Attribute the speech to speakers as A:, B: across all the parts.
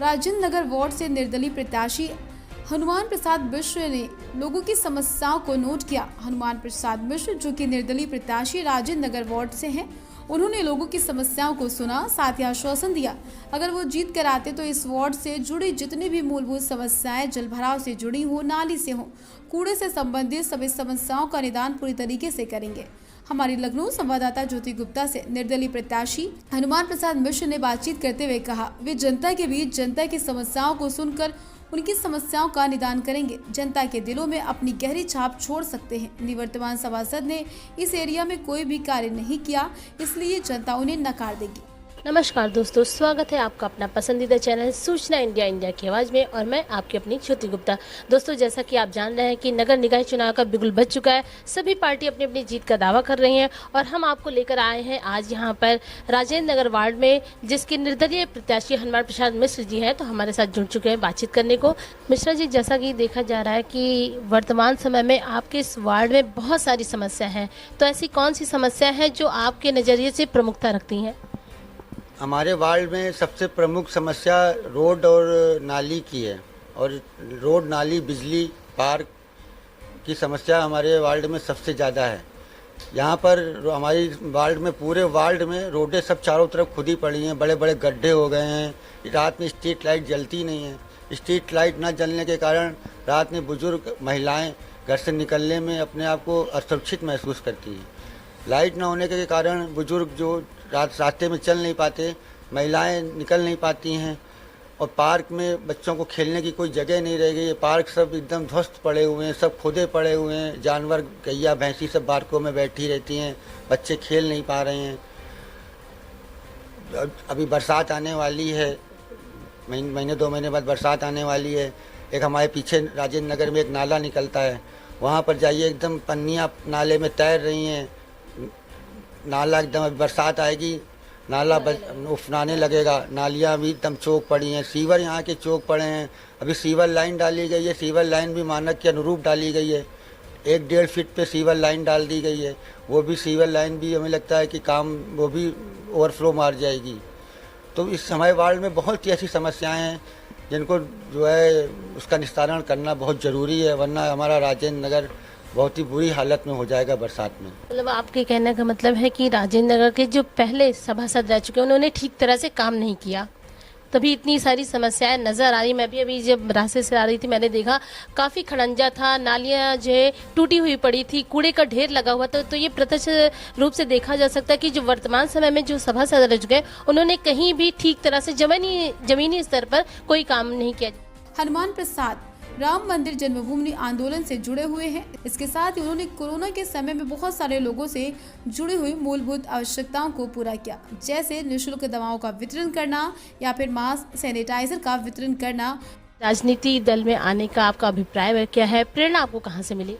A: Rajendra Nagar ward से निर्दलीय प्रत्याशी हनुमान प्रसाद मिश्र ने लोगों की समस्याओं को नोट किया। हनुमान प्रसाद मिश्र, जो कि निर्दलीय प्रत्याशी राजेंद्र नगर वार्ड से हैं, उन्होंने लोगों की समस्याओं को सुना, साथ ही आश्वासन दिया अगर वो जीत कर आते तो इस वार्ड से जुड़ी जितनी भी मूलभूत समस्याएं जलभराव से जुड़ी हो, नाली से हो, कूड़े से संबंधित सभी समस्याओं का निदान पूरी तरीके से करेंगे। हमारी लखनऊ संवाददाता ज्योति गुप्ता से निर्दलीय प्रत्याशी हनुमान प्रसाद मिश्र ने बातचीत करते हुए कहा, वे जनता के बीच जनता की समस्याओं को सुनकर उनकी समस्याओं का निदान करेंगे। जनता के दिलों में अपनी गहरी छाप छोड़ सकते हैं। निवर्तमान सभासद ने इस एरिया में कोई भी कार्य नहीं किया, इसलिए जनता उन्हें नकार देगी।
B: नमस्कार दोस्तों, स्वागत है आपका अपना पसंदीदा चैनल सूचना इंडिया की आवाज़ में और मैं आपकी अपनी ज्योति गुप्ता। दोस्तों, जैसा कि आप जान रहे हैं कि नगर निकाय चुनाव का बिगुल बज चुका है। सभी पार्टी अपनी अपनी जीत का दावा कर रही हैं और हम आपको लेकर आए हैं आज यहाँ पर राजेंद्र नगर वार्ड में, जिसके निर्दलीय प्रत्याशी हनुमान प्रसाद मिश्र जी हैं, तो हमारे साथ जुड़ चुके हैं बातचीत करने को। मिश्रा जी, जैसा कि देखा जा रहा है कि वर्तमान समय में आपके इस वार्ड में बहुत सारी समस्या हैं, तो ऐसी कौन सी समस्या है जो आपके नज़रिए से प्रमुखता रखती हैं?
C: हमारे वार्ड में सबसे प्रमुख समस्या रोड और नाली की है और रोड, नाली, बिजली, पार्क की समस्या हमारे वार्ड में सबसे ज़्यादा है। यहाँ पर हमारी वार्ड में, पूरे वार्ड में रोडें सब चारों तरफ खुदी पड़ी हैं, बड़े बड़े गड्ढे हो गए हैं। रात में स्ट्रीट लाइट जलती नहीं है। स्ट्रीट लाइट न जलने के कारण रात में बुजुर्ग महिलाएं घर से निकलने में अपने आप को असुरक्षित महसूस करती हैं। लाइट न होने के कारण बुजुर्ग जो रास्ते में चल नहीं पाते, महिलाएं निकल नहीं पाती हैं और पार्क में बच्चों को खेलने की कोई जगह नहीं रह गई है। पार्क सब एकदम ध्वस्त पड़े हुए हैं, सब खुदे पड़े हुए हैं। जानवर, गैया, भैंसी सब पार्कों में बैठी रहती हैं, बच्चे खेल नहीं पा रहे हैं। अभी बरसात आने वाली है, महीने 2 महीने बाद बरसात आने वाली है। एक हमारे पीछे राजेंद्र नगर में एक नाला निकलता है, वहाँ पर जाइए, एकदम पन्नियाँ नाले में तैर रही हैं। नाला एकदम, अभी बरसात आएगी, नाला उफनाने लगेगा। नालियाँ भी एकदम चौक पड़ी हैं। सीवर यहाँ के चौक पड़े हैं। अभी सीवर लाइन डाली गई है, सीवर लाइन भी मानक के अनुरूप डाली गई है। 1-1.5 फीट पे सीवर लाइन डाल दी गई है। वो भी सीवर लाइन भी हमें लगता है कि काम, वो भी ओवरफ्लो मार जाएगी। तो इस हमारे वार्ड में बहुत सी ऐसी समस्याएँ हैं जिनको जो है उसका निस्तारण करना बहुत ज़रूरी है, वरना हमारा राजेंद्र नगर बहुत ही बुरी हालत में हो जाएगा बरसात में।
B: मतलब आपके कहने का मतलब है कि राजेंद्र नगर के जो पहले सभासद रह चुके हैं, उन्होंने ठीक तरह से काम नहीं किया, तभी इतनी सारी समस्याएं नजर आ रही। मैं भी अभी जब रास्ते से आ रही थी, मैंने देखा काफ़ी खड़ंजा था, नालियां जो है टूटी हुई पड़ी थी, कूड़े का ढेर लगा हुआ था। तो ये प्रत्यक्ष रूप से देखा जा सकता है कि जो वर्तमान समय में जो सभासद रह चुके हैं, उन्होंने कहीं भी ठीक तरह से जमीनी स्तर पर कोई काम नहीं किया।
A: हनुमान प्रसाद राम मंदिर जन्मभूमि आंदोलन से जुड़े हुए हैं। इसके साथ ही उन्होंने कोरोना के समय में बहुत सारे लोगों से जुड़ी हुई मूलभूत आवश्यकताओं को पूरा किया, जैसे निःशुल्क दवाओं का वितरण करना या फिर मास्क, सैनिटाइजर का वितरण करना।
B: राजनीति दल में आने का आपका अभिप्राय क्या है? प्रेरणा आपको कहाँ से मिली?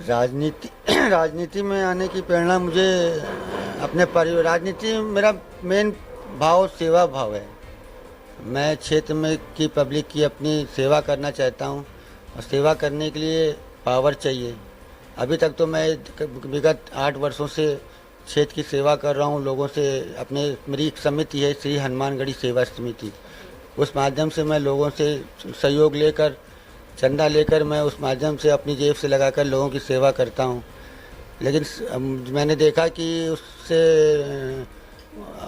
C: राजनीति में आने की प्रेरणा मुझे अपने परिवार, राजनीति में मेरा मेन भाव सेवा भाव है। मैं क्षेत्र में की पब्लिक की अपनी सेवा करना चाहता हूं और सेवा करने के लिए पावर चाहिए। अभी तक तो मैं विगत 8 वर्षों से क्षेत्र की सेवा कर रहा हूं लोगों से। मेरी एक समिति है, श्री हनुमानगढ़ी सेवा समिति, उस माध्यम से मैं लोगों से सहयोग लेकर, चंदा लेकर, मैं उस माध्यम से अपनी जेब से लगाकर लोगों की सेवा करता हूं। लेकिन मैंने देखा कि उससे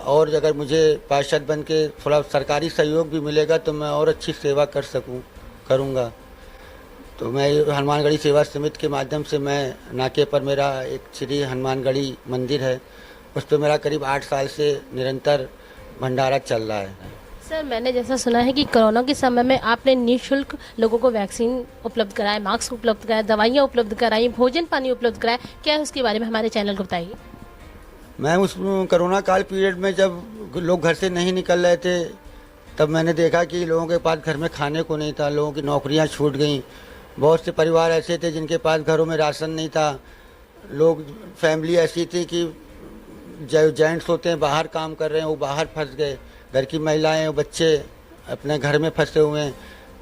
C: और अगर मुझे पार्षद बन के थोड़ा सरकारी सहयोग भी मिलेगा तो मैं और अच्छी सेवा करूँगा। तो मैं हनुमानगढ़ी सेवा समिति के माध्यम से, मैं नाके पर मेरा एक श्री हनुमानगढ़ी मंदिर है, उस पर मेरा करीब 8 साल से निरंतर भंडारा चल रहा है।
B: सर, मैंने जैसा सुना है कि कोरोना के समय में आपने निःशुल्क लोगों को वैक्सीन उपलब्ध कराए, मास्क उपलब्ध कराए, दवाइयाँ उपलब्ध कराई, भोजन पानी उपलब्ध कराए। क्या है उसके बारे में हमारे चैनल को बताइए।
C: मैं उस कोरोना काल पीरियड में जब लोग घर से नहीं निकल रहे थे, तब मैंने देखा कि लोगों के पास घर में खाने को नहीं था, लोगों की नौकरियां छूट गईं। बहुत से परिवार ऐसे थे जिनके पास घरों में राशन नहीं था। लोग, फैमिली ऐसी थी कि जो जेंट्स होते हैं बाहर काम कर रहे हैं, वो बाहर फंस गए। घर की महिलाएं, बच्चे अपने घर में फंसे हुए हैं,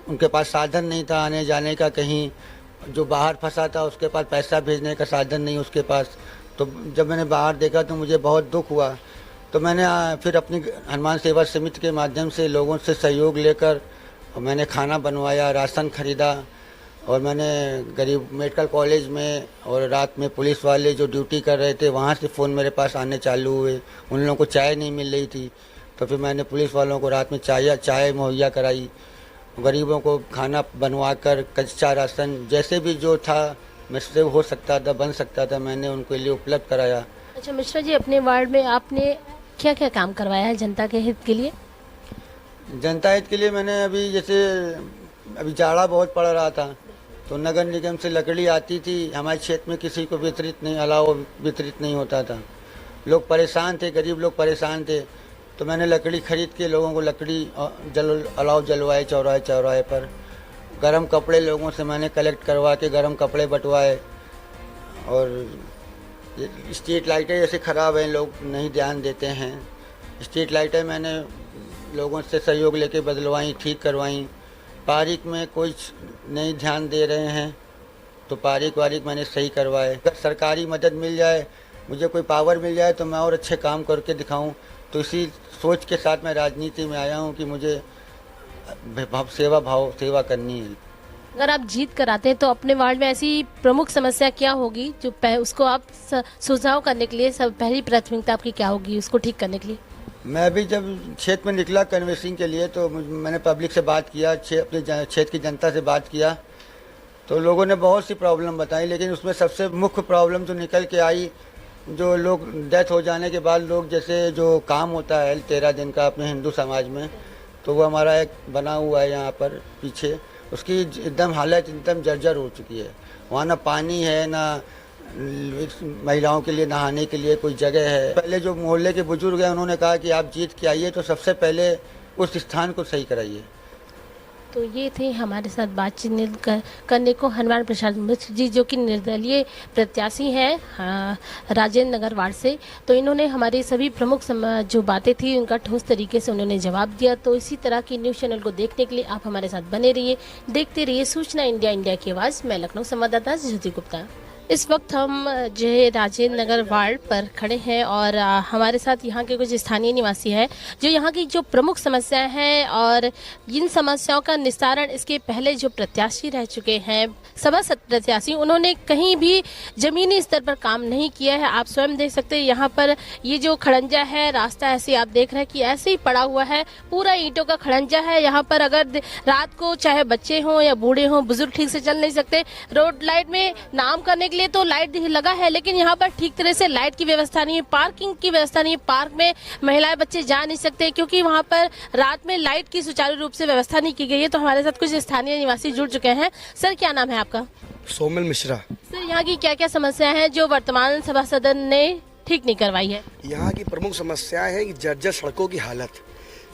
C: उनके पास साधन नहीं था आने जाने का कहीं। जो बाहर फंसा था उसके पास पैसा भेजने का साधन नहीं उसके पास। तो जब मैंने बाहर देखा तो मुझे बहुत दुख हुआ तो मैंने फिर अपनी हनुमान सेवा समिति के माध्यम से लोगों से सहयोग लेकर मैंने खाना बनवाया, राशन खरीदा, और मैंने गरीब मेडिकल कॉलेज में और रात में पुलिस वाले जो ड्यूटी कर रहे थे वहाँ से फ़ोन मेरे पास आने चालू हुए। उन लोगों को चाय नहीं मिल रही थी, तो फिर मैंने पुलिस वालों को रात में चाय मुहैया कराई, गरीबों को खाना बनवा कर कच्चा राशन जैसे भी जो था मुझसे हो सकता था, बन सकता था, मैंने उनके लिए उपलब्ध कराया।
B: अच्छा मिश्रा जी, अपने वार्ड में आपने क्या क्या काम करवाया है जनता के हित के लिए?
C: जनता हित के लिए मैंने अभी जाड़ा बहुत पड़ रहा था, तो नगर निगम से लकड़ी आती थी, हमारे क्षेत्र में किसी को अलाव वितरित नहीं होता था। लोग परेशान थे, गरीब लोग परेशान थे, तो मैंने लकड़ी खरीद के लोगों को लकड़ी अलाव जलवाए चौराहे पर। गरम कपड़े लोगों से मैंने कलेक्ट करवा के गरम कपड़े बंटवाए, और स्ट्रीट लाइटें जैसे ख़राब हैं, लोग नहीं ध्यान देते हैं, स्ट्रीट लाइटें मैंने लोगों से सहयोग लेके बदलवाई, ठीक करवाई। पारिक में कोई नहीं ध्यान दे रहे हैं, तो पारिक मैंने सही करवाए। अगर सरकारी मदद मिल जाए, मुझे कोई पावर मिल जाए, तो मैं और अच्छे काम करके दिखाऊं। तो इसी सोच के साथ मैं राजनीति में आया हूं कि मुझे सेवा करनी है।
B: अगर आप जीत कर आते हैं तो अपने वार्ड में ऐसी प्रमुख समस्या क्या होगी जो उसको आप सुझाव करने के लिए पहली प्राथमिकता आपकी क्या होगी उसको ठीक करने के लिए?
C: मैं भी जब क्षेत्र में निकला कन्वेंसिंग के लिए, तो मैंने पब्लिक से बात किया, अपने क्षेत्र की जनता से बात किया, तो लोगों ने बहुत सी प्रॉब्लम बताई, लेकिन उसमें सबसे मुख्य प्रॉब्लम जो निकल के आई, जो लोग डेथ हो जाने के बाद लोग जैसे जो काम होता है 13 दिन का अपने हिंदू समाज में, तो वो हमारा एक बना हुआ है यहाँ पर पीछे, उसकी एकदम हालत एकदम जर्जर हो चुकी है। वहाँ ना पानी है, ना महिलाओं के लिए नहाने के लिए कोई जगह है। पहले जो मोहल्ले के बुजुर्ग हैं उन्होंने कहा कि आप जीत के आइए तो सबसे पहले उस स्थान को सही कराइए।
B: तो ये थे हमारे साथ बातचीत करने को हनुमान प्रसाद मिश्र जी, जो कि निर्दलीय प्रत्याशी हैं राजेंद्र नगर वार्ड से। तो इन्होंने हमारी सभी प्रमुख जो बातें थी उनका ठोस तरीके से उन्होंने जवाब दिया। तो इसी तरह की न्यूज़ चैनल को देखने के लिए आप हमारे साथ बने रहिए, देखते रहिए सूचना इंडिया की आवाज़। मैं लखनऊ संवाददाता ज्योति गुप्ता। इस वक्त हम जो है राजेंद्र नगर वार्ड पर खड़े हैं और हमारे साथ यहाँ के कुछ स्थानीय निवासी हैं जो यहाँ की जो प्रमुख समस्याएं हैं और इन समस्याओं का निस्तारण इसके पहले जो प्रत्याशी रह चुके हैं सभासद प्रत्याशी, उन्होंने कहीं भी जमीनी स्तर पर काम नहीं किया है। आप स्वयं देख सकते हैं यहाँ पर ये जो खड़ंजा है, रास्ता ऐसे आप देख रहे हैं कि ऐसे ही पड़ा हुआ है, पूरा ईंटों का खड़ंजा है। यहाँ पर अगर रात को चाहे बच्चे हों या बूढ़े हों, बुजुर्ग ठीक से चल नहीं सकते। रोड लाइट में नाम करने लिए तो लाइट लगा है, लेकिन यहाँ पर ठीक तरह से लाइट की व्यवस्था नहीं है, पार्किंग की व्यवस्था नहीं है, पार्क में महिलाएं बच्चे जा नहीं सकते क्योंकि वहाँ पर रात में लाइट की सुचारू रूप से व्यवस्था नहीं की गई है। तो हमारे साथ कुछ स्थानीय निवासी जुड़ चुके हैं। सर, क्या नाम है आपका?
D: सोमिल मिश्रा।
B: सर, यहाँ की क्या क्या समस्याएं हैं जो वर्तमान सभासद ने ठीक नहीं करवाई है?
D: यहाँ की प्रमुख समस्याएं है कि जर्जर सड़कों की हालत,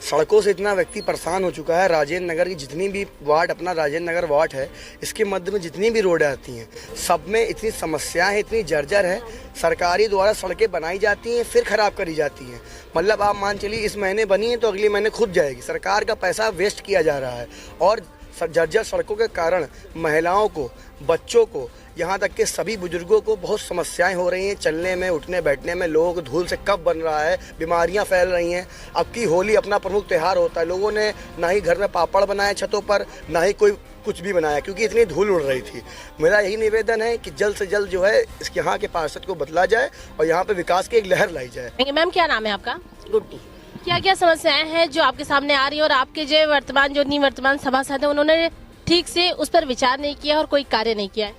D: सड़कों से इतना व्यक्ति परेशान हो चुका है। राजेंद्र नगर की जितनी भी वार्ड, अपना राजेंद्र नगर वार्ड है, इसके मध्य में जितनी भी रोडें आती हैं, सब में इतनी समस्याएं हैं, इतनी जर्जर है। सरकारी द्वारा सड़कें बनाई जाती हैं, फिर खराब करी जाती हैं। मतलब आप मान चलिए इस महीने बनी है तो अगले महीने खुद जाएगी। सरकार का पैसा वेस्ट किया जा रहा है और जर्जर सड़कों के कारण महिलाओं को, बच्चों को, यहाँ तक के सभी बुजुर्गों को बहुत समस्याएं हो रही हैं। चलने में, उठने बैठने में, लोगों को धूल से कफ बन रहा है, बीमारियां फैल रही हैं। अब की होली अपना प्रमुख त्यौहार होता है, लोगों ने ना ही घर में पापड़ बनाए छतों पर, ना ही कोई कुछ भी बनाया क्योंकि इतनी धूल उड़ रही थी। मेरा यही निवेदन है कि जल्द से जल्द जो है इसके यहाँ के पार्षद को बदला जाए और यहाँ पे विकास की एक लहर लाई जाए।
B: मैम, क्या नाम है आपका?
E: गुड्डी।
B: क्या क्या समस्याएं हैं जो आपके सामने आ रही है और आपके जो निवर्तमान सभासद है उन्होंने ठीक से उस पर विचार नहीं किया और कोई कार्य नहीं किया है?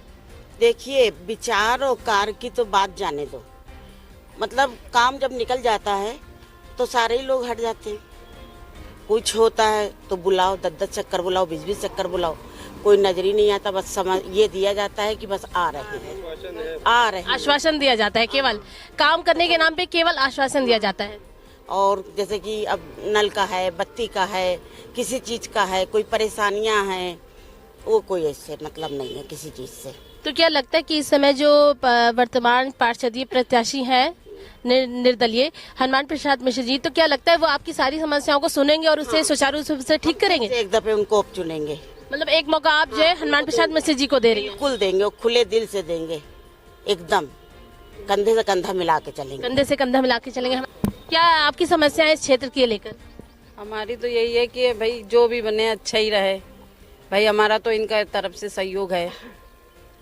E: देखिए, विचार और कार्य की तो बात जाने दो, मतलब काम जब निकल जाता है तो सारे ही लोग हट जाते हैं। कुछ होता है तो बुलाओ, 10-10 चक्कर बुलाओ, 20-20 चक्कर बुलाओ, कोई नजर ही नहीं आता। बस समझ ये दिया जाता है कि बस आ रहे हैं।
B: आश्वासन दिया जाता है, केवल काम करने के नाम पे केवल आश्वासन दिया जाता है।
E: और जैसे कि अब नल का है, बत्ती का है, किसी चीज का है, कोई परेशानियां हैं, वो कोई ऐसे मतलब नहीं है किसी चीज से।
B: तो क्या लगता है कि इस समय जो वर्तमान पार्षदीय प्रत्याशी हैं निर्दलीय हनुमान प्रसाद मिश्र जी, तो क्या लगता है वो आपकी सारी समस्याओं को सुनेंगे और उसे सुचारू रूप से ठीक करेंगे?
E: एक दफे उनको अब चुनेंगे,
B: मतलब एक मौका आप जो है हनुमान प्रसाद मिश्र जी को दे रही है?
E: बिल्कुल देंगे, वो खुले दिल से देंगे, एकदम कंधे से कंधा मिला के चलेंगे।
B: कंधे से कंधा मिला के चलेंगे। क्या आपकी समस्या है इस क्षेत्र के लेकर?
F: हमारी तो यही है कि भाई जो भी बने अच्छा ही रहे भाई, हमारा तो इनका तरफ से सहयोग है।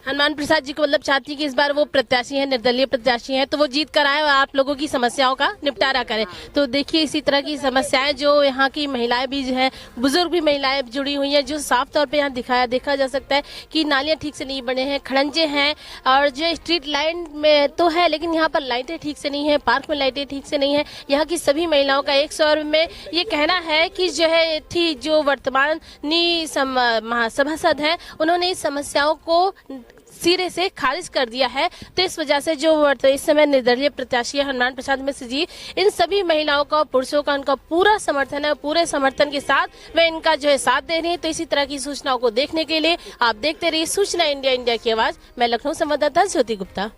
B: हनुमान प्रसाद जी को मतलब चाहती है कि इस बार वो प्रत्याशी हैं, निर्दलीय प्रत्याशी हैं, तो वो जीत कर आए और आप लोगों की समस्याओं का निपटारा करें। तो देखिए इसी तरह की समस्याएं जो यहाँ की महिलाएं भी जो है, बुजुर्ग भी महिलाएं जुड़ी हुई हैं, जो साफ तौर पे यहाँ देखा जा सकता है कि नालियां ठीक से नहीं बने हैं, खड़ंजे हैं और जो स्ट्रीट लाइन में तो है लेकिन यहाँ पर लाइटें ठीक से नहीं है, पार्क में लाइटें ठीक से नहीं है। यहाँ की सभी महिलाओं का एक स्वर में ये कहना है कि जो है थी जो वर्तमान महासभासद हैं उन्होंने इस समस्याओं को सिरे से खारिज कर दिया है। तो इस वजह से जो इस समय निर्दलीय प्रत्याशी हनुमान प्रसाद मिश्र जी, इन सभी महिलाओं का, पुरुषों का उनका पूरा समर्थन है। पूरे समर्थन के साथ वे इनका जो है साथ दे रही है। तो इसी तरह की सूचनाओं को देखने के लिए आप देखते रहिए सूचना इंडिया, इंडिया की आवाज। मैं लखनऊ संवाददाता ज्योति गुप्ता।